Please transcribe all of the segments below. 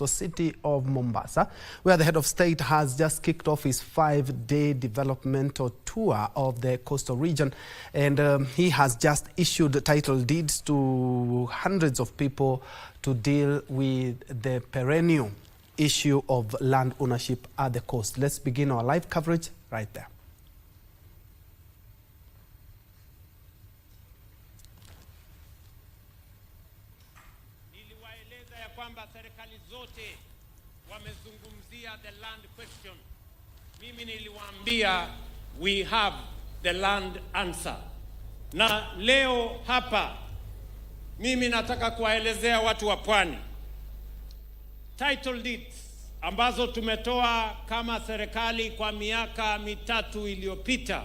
the city of Mombasa, where the head of state has just kicked off his 5-day developmental tour of the coastal region. And he has just issued title deeds to hundreds of people to deal with the perennial issue of land ownership at the coast. Let's begin our live coverage right there. Kwamba serikali zote wamezungumzia the land question. Mimi niliwaambia we have the land answer. Na leo hapa mimi nataka kuwaelezea watu wa pwani title deeds ambazo tumetoa kama serikali kwa miaka mitatu iliyopita.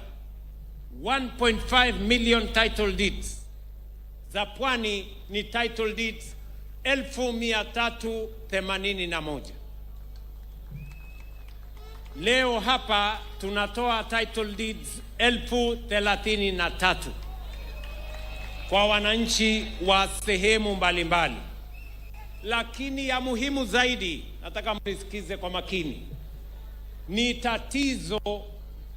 1.5 million title deeds za pwani ni title deeds 1381. Leo hapa tunatoa title deeds 1033 kwa wananchi wa sehemu mbalimbali. Lakini ya muhimu zaidi, nataka mnisikize kwa makini, ni tatizo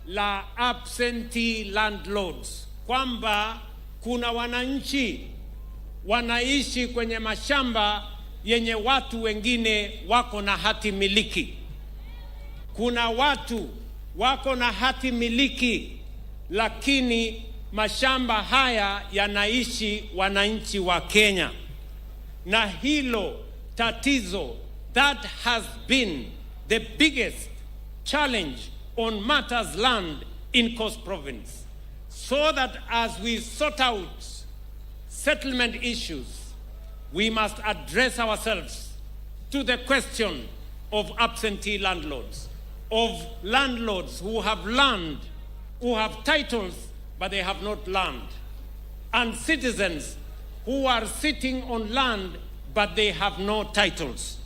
la absentee landlords, kwamba kuna wananchi wanaishi kwenye mashamba yenye watu wengine wako na hati miliki. Kuna watu wako na hati miliki, lakini mashamba haya yanaishi wananchi wa Kenya. Na hilo tatizo, that has been the biggest challenge on matters land in Coast Province. So that as we sort out settlement issues, we must address ourselves to the question of absentee landlords, of landlords who have land, who have titles, but they have not land, and citizens who are sitting on land, but they have no titles.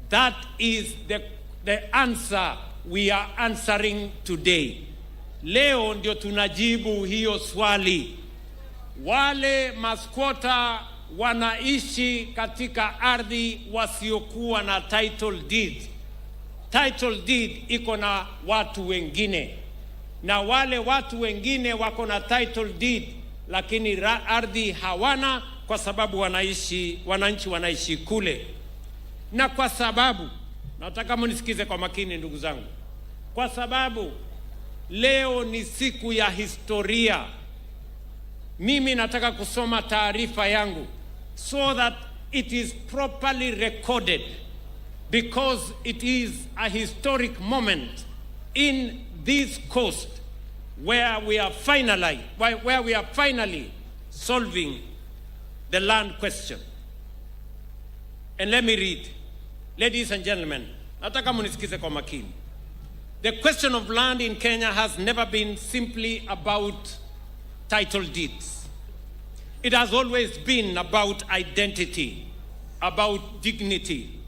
That is the answer we are answering today. Leo ndio tunajibu hiyo swali. Wale maskwota wanaishi katika ardhi wasiokuwa na title deed. Title deed iko na watu wengine, na wale watu wengine wako na title deed, lakini ardhi hawana, kwa sababu wananchi wanaishi kule. Na kwa sababu, nataka mnisikize kwa makini ndugu zangu, kwa sababu leo ni siku ya historia, mimi nataka kusoma taarifa yangu so that it is properly recorded, because it is a historic moment in this coast where we are finally solving the land question. And let me read. Ladies and gentlemen, nataka munisikize kwa makini. The question of land in Kenya has never been simply about title deeds. It has always been about identity, about dignity,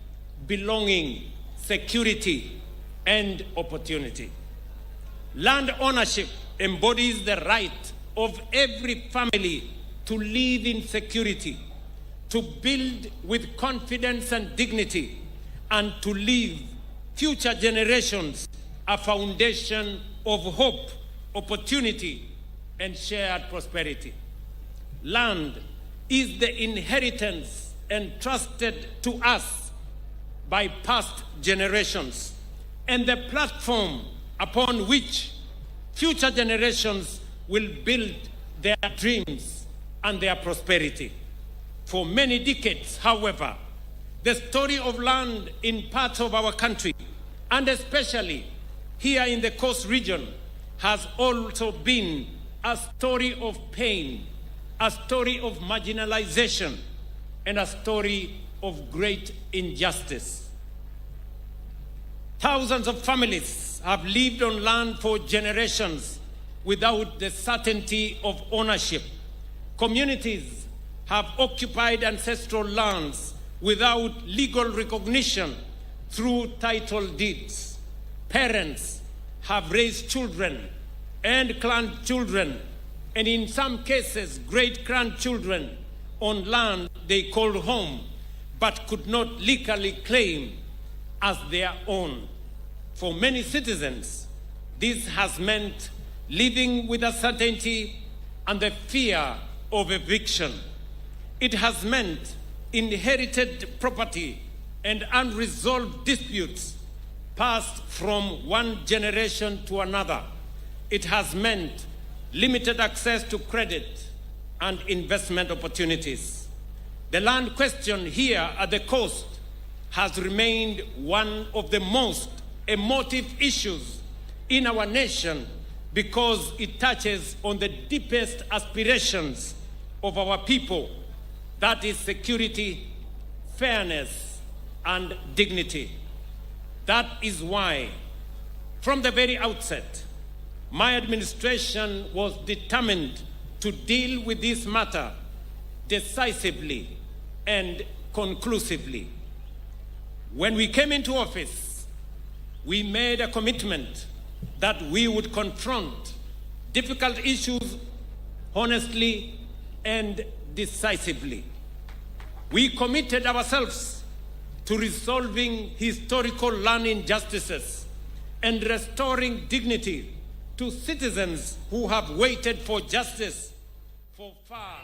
belonging, security, and opportunity. Land ownership embodies the right of every family to live in security, to build with confidence and dignity, and to leave future generations a foundation of hope, opportunity, and shared prosperity. Land is the inheritance entrusted to us by past generations, and the platform upon which future generations will build their dreams and their prosperity. For many decades, however, the story of land in parts of our country, and especially here in the coast region, has also been a story of pain, a story of marginalization, and a story of great injustice. Thousands of families have lived on land for generations without the certainty of ownership. Communities have occupied ancestral lands without legal recognition through title deeds. Parents have raised children and grandchildren, and in some cases great-grandchildren, on land they called home, but could not legally claim as their own. For many citizens, this has meant living with uncertainty and the fear of eviction. It has meant inherited property and unresolved disputes passed from one generation to another. It has meant limited access to credit and investment opportunities. The land question here at the coast has remained one of the most emotive issues in our nation because it touches on the deepest aspirations of our people, that is security, fairness, and dignity. That is why, from the very outset, my administration was determined to deal with this matter decisively and conclusively. When we came into office, we made a commitment that we would confront difficult issues honestly and decisively. We committed ourselves to resolving historical land injustices and restoring dignity to citizens who have waited for justice for far